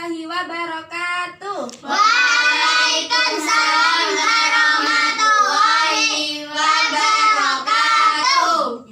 warahmatullahi wabarakatuh. Waalaikumsalam warahmatullahi wabarakatuh.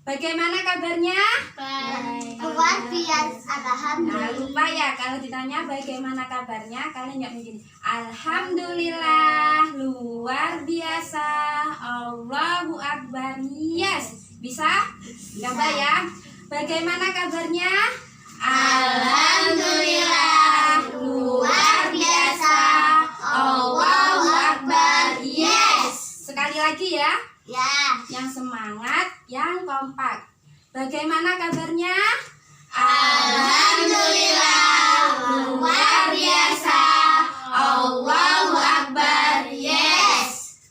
Bagaimana kabarnya? Baik. Luar biasa, alhamdulillah. Nah, lupa ya kalau ditanya bagaimana kabarnya, kalian jawab begini. Alhamdulillah, luar biasa, Allahu Akbar. Yes, bisa? Coba ya. Bagaimana kabarnya? Alhamdulillah, luar biasa, Allahu Akbar. Yes. Sekali lagi ya. Ya. Yang semangat, yang kompak. Bagaimana kabarnya? Alhamdulillah, luar biasa, Allahu Akbar. Yes.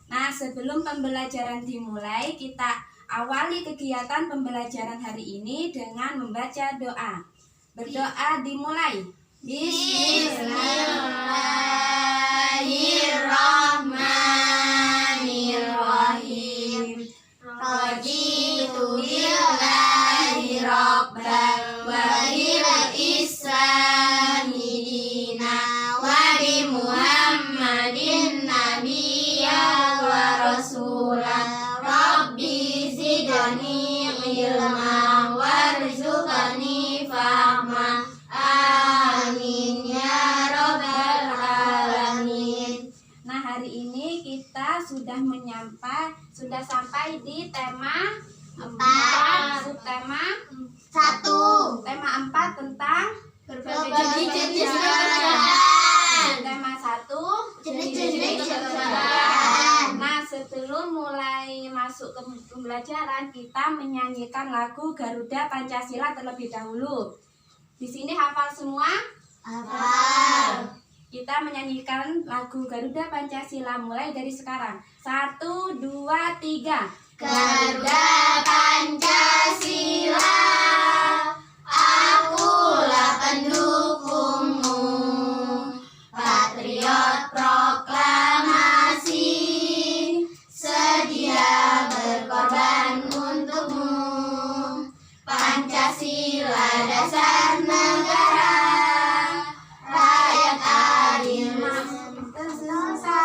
Nah, sebelum pembelajaran dimulai, kita awali kegiatan pembelajaran hari ini dengan membaca doa. Berdoa dimulai. Bismillahirrahmanirrahim. Raditu billahi rabban wa bil islami dina wa bi Muhammadin nabiyya wa rasulah. Rabbi zidni ilma warzuqni fahma. Amin ya rabbal alamin. Nah, hari ini kita sudah sampai di tema 4, subtema 1. tema 4 tentang Berbagi jenis kecerdasan. tema 1 Jenis-jenis kecerdasan. Nah, sebelum mulai masuk ke pembelajaran, kita menyanyikan lagu Garuda Pancasila terlebih dahulu. Di sini hafal semua? Hafal. Kita menyanyikan lagu Garuda Pancasila mulai dari sekarang. 1, 2, 3. Garuda Pancasila, akulah pendukungmu, patriot proklamasi, sedia berkorban untukmu. Pancasila dasar negara, rakyat adil bersensa,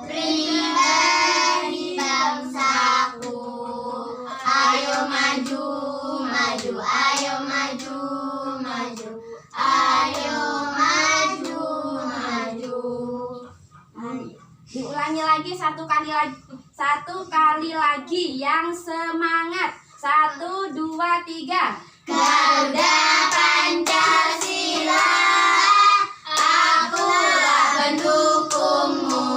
pribadi bangsaku. Ayo maju, maju, ayo maju, maju, ayo maju, maju. Diulangi lagi satu kali lagi yang semangat. 1, 2, 3. Garuda Pancasila, akulah pendukungmu,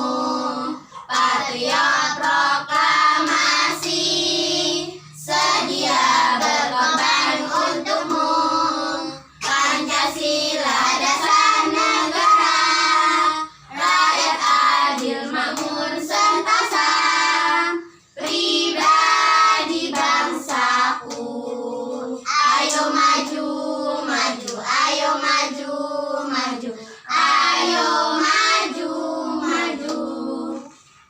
patriot proklamasi, sedia berkorban untukmu. Pancasila dasar negara, rakyat adil makmur sentosa, pribadi bangsaku. Ayo maju, maju, ayo maju, maju, ayo maju, maju.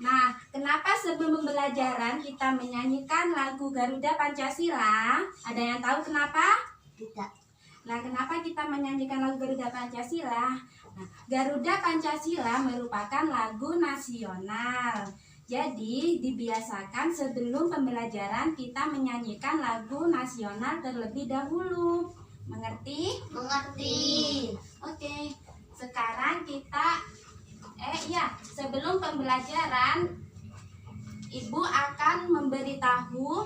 Nah, kenapa sebelum pembelajaran kita menyanyikan lagu Garuda Pancasila? Ada yang tahu kenapa? Tidak. Nah, kenapa kita menyanyikan lagu Garuda Pancasila? Nah, Garuda Pancasila merupakan lagu nasional. Jadi, dibiasakan sebelum pembelajaran kita menyanyikan lagu nasional terlebih dahulu. Mengerti? Mengerti. Oke. Sekarang kita sebelum pembelajaran Ibu akan memberitahu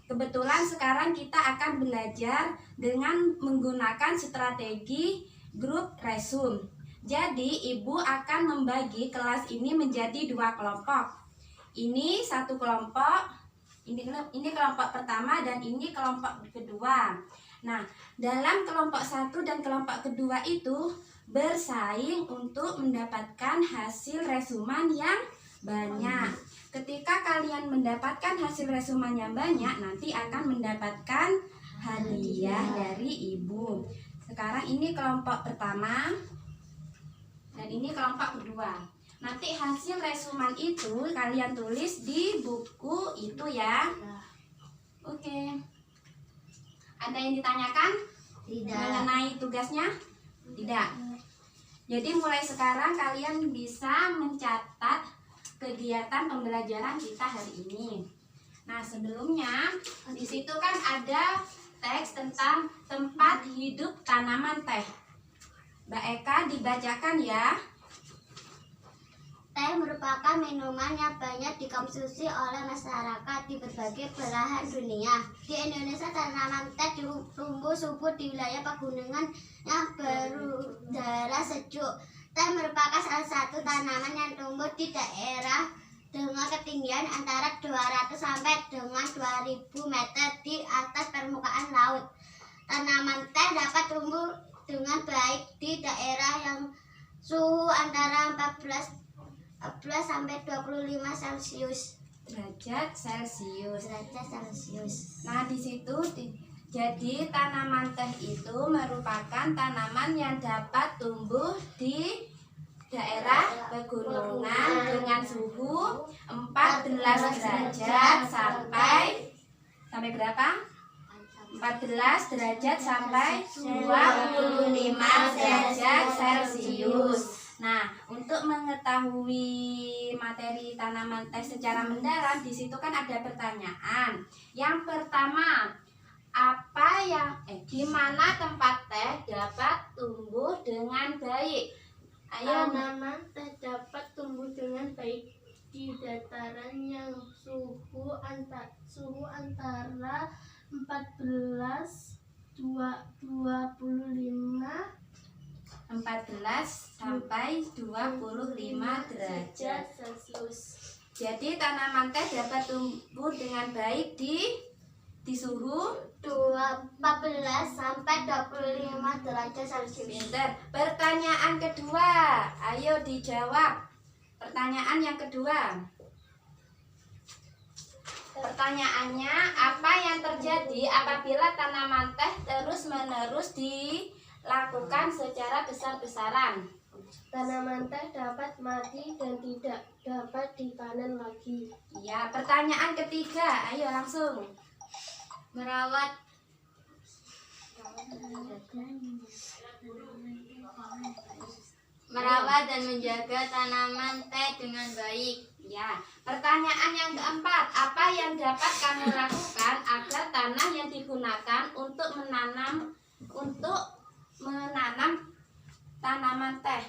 kebetulan sekarang kita akan belajar dengan menggunakan strategi grup resume. Jadi, Ibu akan membagi kelas ini menjadi 2 kelompok. Ini satu kelompok, ini kelompok pertama dan ini kelompok kedua. Nah, dalam kelompok 1 dan kelompok kedua itu bersaing untuk mendapatkan hasil resuman yang banyak. Ketika kalian mendapatkan hasil resuman yang banyak, nanti akan mendapatkan hadiah dari Ibu. Sekarang ini kelompok pertama dan ini kelompok kedua. Nanti hasil resuman itu kalian tulis di buku itu ya. Oke. Ada yang ditanyakan? Tidak. mengenai tugasnya? Tidak. Jadi mulai sekarang kalian bisa mencatat kegiatan pembelajaran kita hari ini. Nah, sebelumnya di situ kan ada teks tentang tempat hidup tanaman teh. Mbak Eka dibacakan ya. Teh merupakan minuman yang banyak dikonsumsi oleh masyarakat di berbagai belahan dunia. Di Indonesia, tanaman teh tumbuh subur di wilayah pegunungan yang berudara sejuk. Teh merupakan salah satu tanaman yang tumbuh di daerah dengan ketinggian antara 200 sampai dengan 2000 meter di atas permukaan laut. Tanaman teh dapat tumbuh dengan baik di daerah yang suhu antara 14 sampai 25 Celcius. Derajat Celcius. Derajat Celcius. Nah, di situ jadi tanaman teh itu merupakan tanaman yang dapat tumbuh di daerah pegunungan dengan suhu 14 derajat sampai berapa? 14 derajat sampai 25 derajat Celcius. Nah, untuk mengetahui materi tanaman teh secara mendalam, di situ kan ada pertanyaan. Yang pertama, di mana tempat teh dapat tumbuh dengan baik? Ayo. Tanaman teh dapat tumbuh dengan baik di dataran yang suhu antara 14 sampai 25 derajat Celcius. Jadi tanaman teh dapat tumbuh dengan baik di suhu 14 sampai 25 derajat Celcius. Pinter. Pertanyaan kedua, ayo dijawab. Pertanyaan yang kedua. Pertanyaannya, apa yang terjadi apabila tanaman teh terus-menerus dilakukan secara besar-besaran? Tanaman teh dapat mati dan tidak dapat dipanen lagi. Ya, pertanyaan ketiga, ayo langsung. Merawat dan menjaga tanaman teh dengan baik. Ya, pertanyaan yang keempat, apa yang dapat kamu lakukan agar tanah yang digunakan untuk menanam tanaman teh?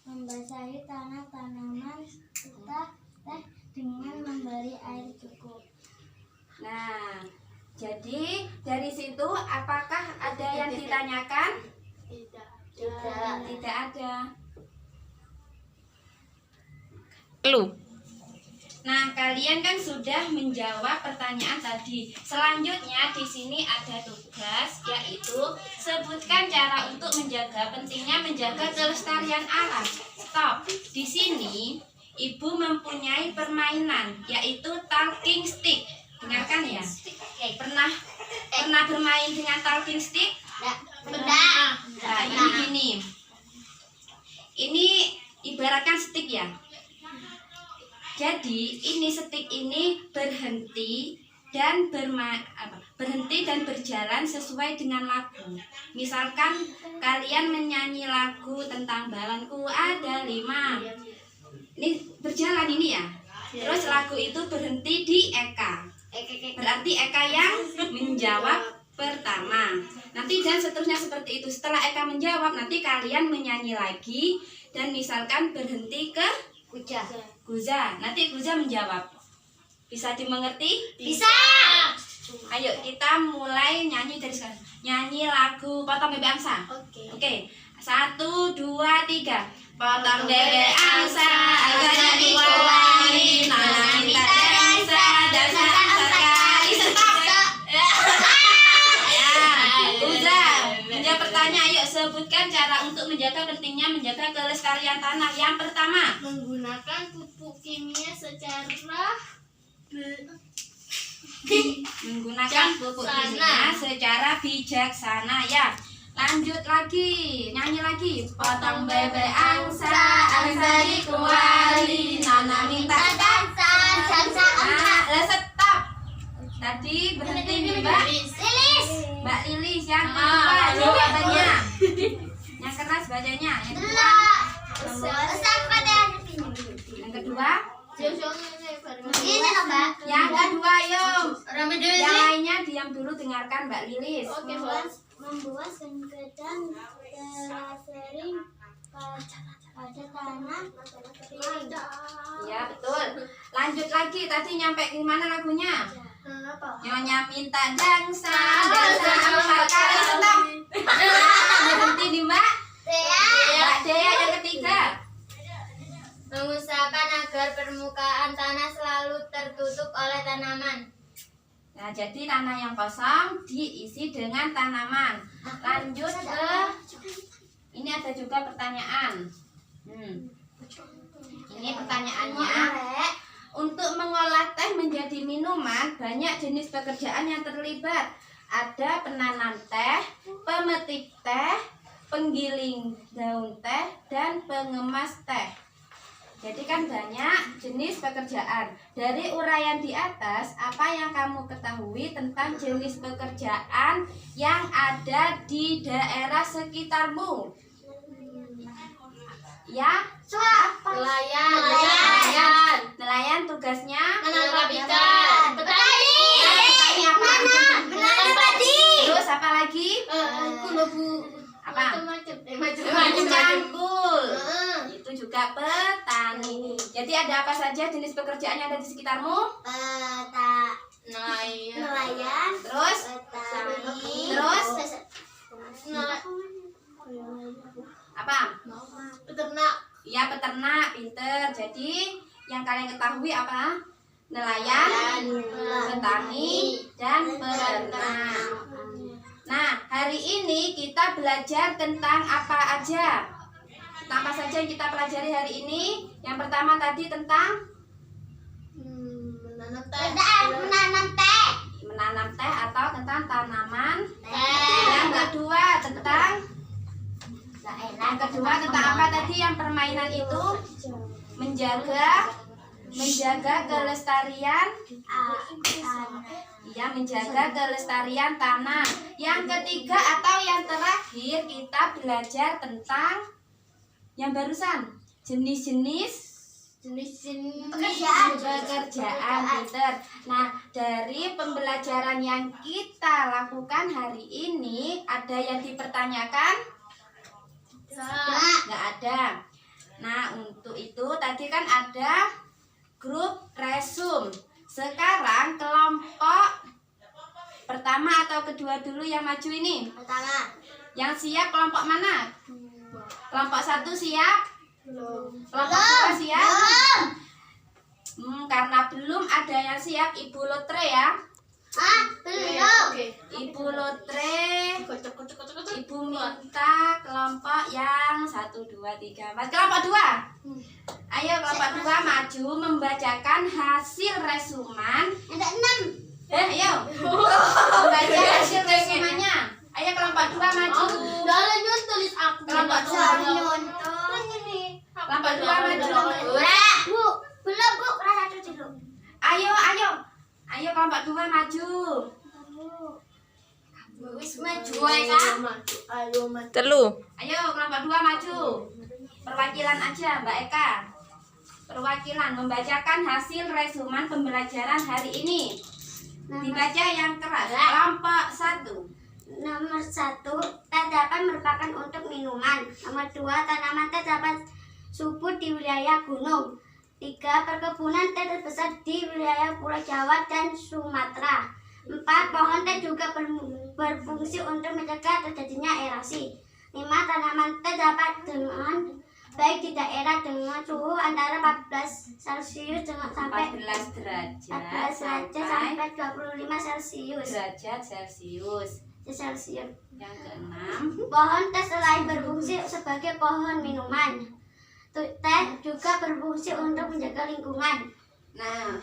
Membasahi tanaman kita teh dengan memberi air cukup. Nah, jadi dari situ apakah ada yang ditanyakan? Tidak Tidak ada. Nah, kalian kan sudah menjawab pertanyaan tadi. Selanjutnya di sini ada tugas, yaitu sebutkan cara untuk pentingnya menjaga kelestarian alam. Stop. Di sini Ibu mempunyai permainan, yaitu talking stick. Dengarkan ya. Pernah bermain dengan talking stick? Pernah. Nah, ini gini. Ini ibaratkan stick ya. Jadi ini stick ini berhenti dan berjalan sesuai dengan lagu. Misalkan kalian menyanyi lagu tentang balonku ada 5. Ini berjalan ini ya. Terus lagu itu berhenti di Eka. Berarti Eka yang menjawab pertama. Nanti dan seterusnya seperti itu. Setelah Eka menjawab, nanti kalian menyanyi lagi dan misalkan berhenti ke Guza. Nanti Guza menjawab. Bisa dimengerti? Bisa. Ayo kita mulai nyanyi dari sekarang. Nyanyi lagu Potong Bebek Angsa. Oke. 1, 2, 3. Potong bebek angsa agar jadi kuali, nanam minta angsa dan angsa kali. Stop. Ya, Guza menjawab pertanyaan. Ayo sebutkan cara untuk menjaga kelestarian tanah. Yang pertama, menggunakan pupuk kimia secara bijaksana ya. Lanjut lagi, nyanyi lagi. Potong bebek angsa di kuali, nanam minta Dansa. stop. Tadi berhenti di Mbak Lilis. Lilis. Yang kedua maju bacanya. Yang keras bacanya. Yang kedua. Yang kedua. Ini loh, Mbak. Yang kedua, yuk. Rame dulu Yang sih. lainnya diam dulu dengarkan Mbak Lilis. Oke, Bos. Membuat sengketan terasering pada tanah kering. Ya betul. Lanjut lagi. Tadi nyampe gimana lagunya? Apa? Nyonya minta dangsa, dangsa empat kali stop. Berhenti di Mbak. Mbak Dea yang ketiga. Mengusahakan agar permukaan tanah selalu tertutup oleh tanaman. Nah, jadi tanah yang kosong diisi dengan tanaman. Lanjut ke ini ada juga pertanyaan. Ini pertanyaannya. Untuk mengolah teh menjadi minuman, banyak jenis pekerjaan yang terlibat. Ada penanam teh, pemetik teh, penggiling daun teh, dan pengemas teh. Jadi kan banyak jenis pekerjaan. Dari uraian di atas, apa yang kamu ketahui tentang jenis pekerjaan yang ada di daerah sekitarmu? Ya, nelayan tugasnya Menangkap ikan. Petani. petani apa? Menanam padi. Terus apa lagi? Apa? Macam-macam. Cangkul. Itu juga petani. Jadi ada apa saja jenis pekerjaan yang ada di sekitarmu? Nelayan. Terus? Petani. Terus? Apa? Peternak. Ya, peternak, pinter. Jadi yang kalian ketahui apa? Nelayan, petani, dan peternak. Nah, hari ini kita belajar tentang apa aja? Tentang apa saja yang kita pelajari hari ini? Yang pertama tadi tentang Menanam teh. Menanam teh. menanam teh atau tentang tanaman. Teh. Yang kedua tentang apa tadi? Yang permainan itu menjaga kelestarian. Ya, menjaga kelestarian tanah. Yang ketiga atau yang terakhir kita belajar tentang yang barusan jenis-jenis pekerjaan pinter. Nah, dari pembelajaran yang kita lakukan hari ini ada yang dipertanyakan? Nggak ada. Nah, untuk itu tadi kan ada grup resume. Sekarang kelompok pertama atau kedua dulu yang maju ini. Pertama. Yang siap kelompok mana? Kelompok 1 siap? Belum. Kelompok 2 siap? Karena belum ada yang siap, Ibu Lotre ya. Belum. Oke. Ibu Lotre, Kocok. Ibu minta kelompok yang 1, 2, 3, 4. Kelompok 2. Ayo kelompok 2 maju membacakan hasil resuman. Ada 6. Ayo. Membaca hasil resumannya. Ayo kelompok 2 maju. Dalam tulis aku. Kelompok 2. Kelompok 2 maju. Bu, belum Bu, kelas 1 dulu. Ayo kelompok 2 maju. Wis maju ae kan? Ayo maju. Telu. Ayo kelompok 2 maju. Perwakilan aja Mbak Eka. Perwakilan membacakan hasil resuman pembelajaran hari ini. Dibaca yang keras. Kelompok 1. Nomor 1, teh dapat merupakan untuk minuman. Nomor 2, tanaman teh dapat subur di wilayah gunung. 3, perkebunan teh terbesar di wilayah Pulau Jawa dan Sumatera. 4, pohon teh juga berfungsi untuk mencegah terjadinya erasi. 5, tanaman teh dapat dengan baik di daerah dengan suhu antara 14 Celcius sampai 14 derajat 14 derajat sampai 25 Celcius. derajat Celcius. Yang keenam, Pohon teh selain berfungsi sebagai pohon minuman, teh juga berfungsi untuk menjaga lingkungan. nah,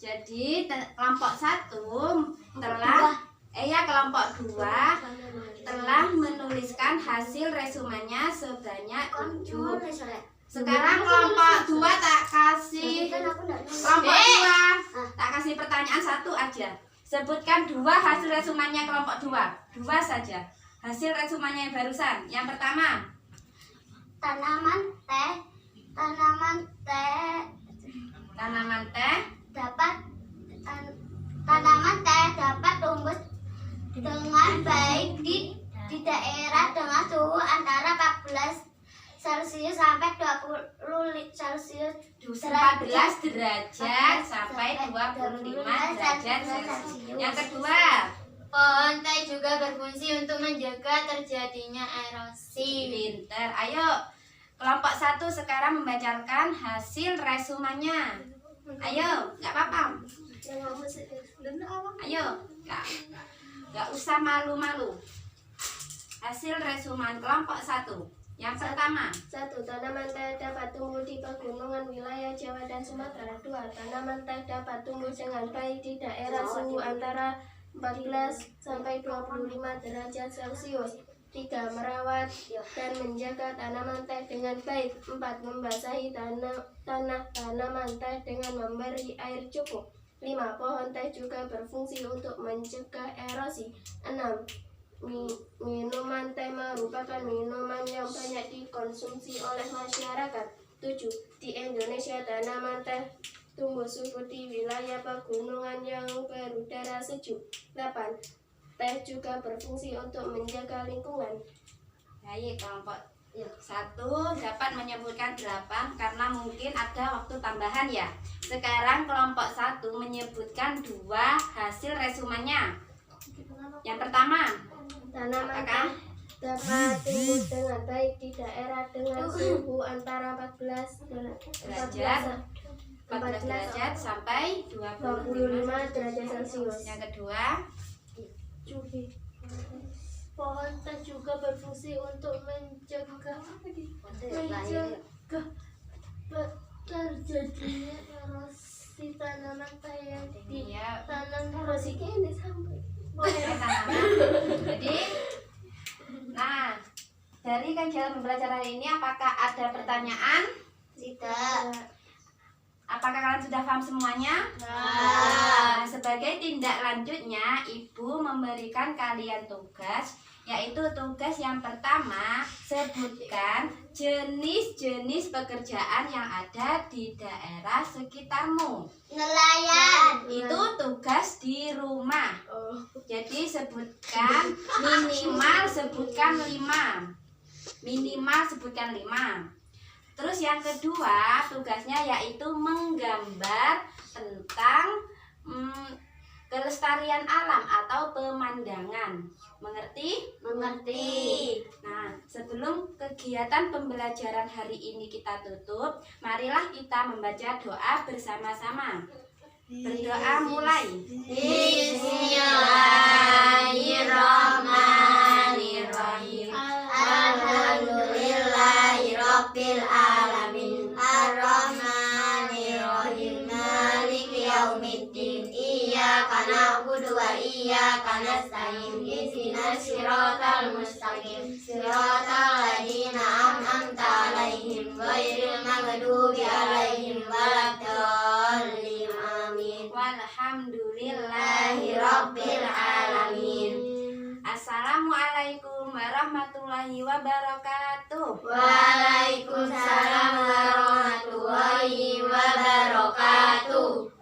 jadi kelompok 1 telah kelompok 2 telah menuliskan hasil resumenya sebanyak 7. Sekarang kelompok 2 tak kasih kelompok 2 tak kasih pertanyaan 1 aja. Sebutkan 2 hasil resumenya kelompok 2. 2 saja. hasil resumannya yang barusan. Yang pertama, Tanaman teh dapat tumbuh dengan baik di daerah dengan suhu antara 14 Celcius sampai 20 Celcius 14 derajat sampai 25 derajat Celcius. Yang kedua, Pohon teh juga berfungsi untuk menjaga terjadinya erosi. pinter. Ayo, kelompok 1 sekarang membacakan hasil resumannya. Ayo, nggak apa-apa. Ayo, nggak usah malu-malu. Hasil resuman kelompok 1. Yang pertama, 1. Tanaman teh dapat tumbuh di pegunungan wilayah Jawa dan Sumatera. 2. Tanaman teh dapat tumbuh dengan baik di daerah suhu antara 14 sampai 25 derajat Celcius. 3. Merawat dan menjaga tanaman teh dengan baik. 4. Membasahi tanah tanaman teh dengan memberi air cukup. 5. Pohon teh juga berfungsi untuk mencegah erosi. 6. Minuman teh merupakan minuman yang banyak dikonsumsi oleh masyarakat. 7. Di Indonesia tanaman teh tumbuh subur di wilayah pegunungan yang berudara sejuk. 8. Teh juga berfungsi untuk menjaga lingkungan. baik, kelompok 1 dapat menyebutkan 8 karena mungkin ada waktu tambahan ya. Sekarang kelompok 1 menyebutkan 2 hasil resumannya. Yang pertama, Tanaman apakah? teh dapat tumbuh dengan baik di daerah dengan suhu antara 14 derajat sampai 25 25 derajat Celcius. Yang kedua, Pohon teh juga berfungsi untuk mencegah terjadinya erosi tanaman teh yang ya, ditanam erosi ini sampai jadi, nah, dari kajian pembelajaran ini apakah ada pertanyaan? Tidak. Apakah kalian sudah paham semuanya? Nah, sebagai tindak lanjutnya, Ibu memberikan kalian tugas, yaitu tugas yang pertama, sebutkan jenis-jenis pekerjaan yang ada di daerah sekitarmu. Nelayan. Itu tugas di rumah. Jadi sebutkan minimal 5. Minimal sebutkan 5. Terus yang kedua tugasnya yaitu menggambar tentang kelestarian alam atau pemandangan. Mengerti? Mengerti. Nah, sebelum kegiatan pembelajaran hari ini kita tutup, marilah kita membaca doa bersama-sama. Berdoa mulai. Bismillahirrahmanirrahim. Alhamdulillahirabbil alamin. Arrahmanirrahim. Maliki yaumiddin. Iyyaka na'budu wa iyyaka nasta'in. Ihdinas siratal mustaqim. Siratal ladzina an'amta 'alaihim ghairil maghdubi 'alaihim waladdallin. Amin. Walhamdulillahirabbil alamin. Assalamualaikum warahmatullahi wabarakatuh. Waalaikumsalam warahmatullahi wabarakatuh.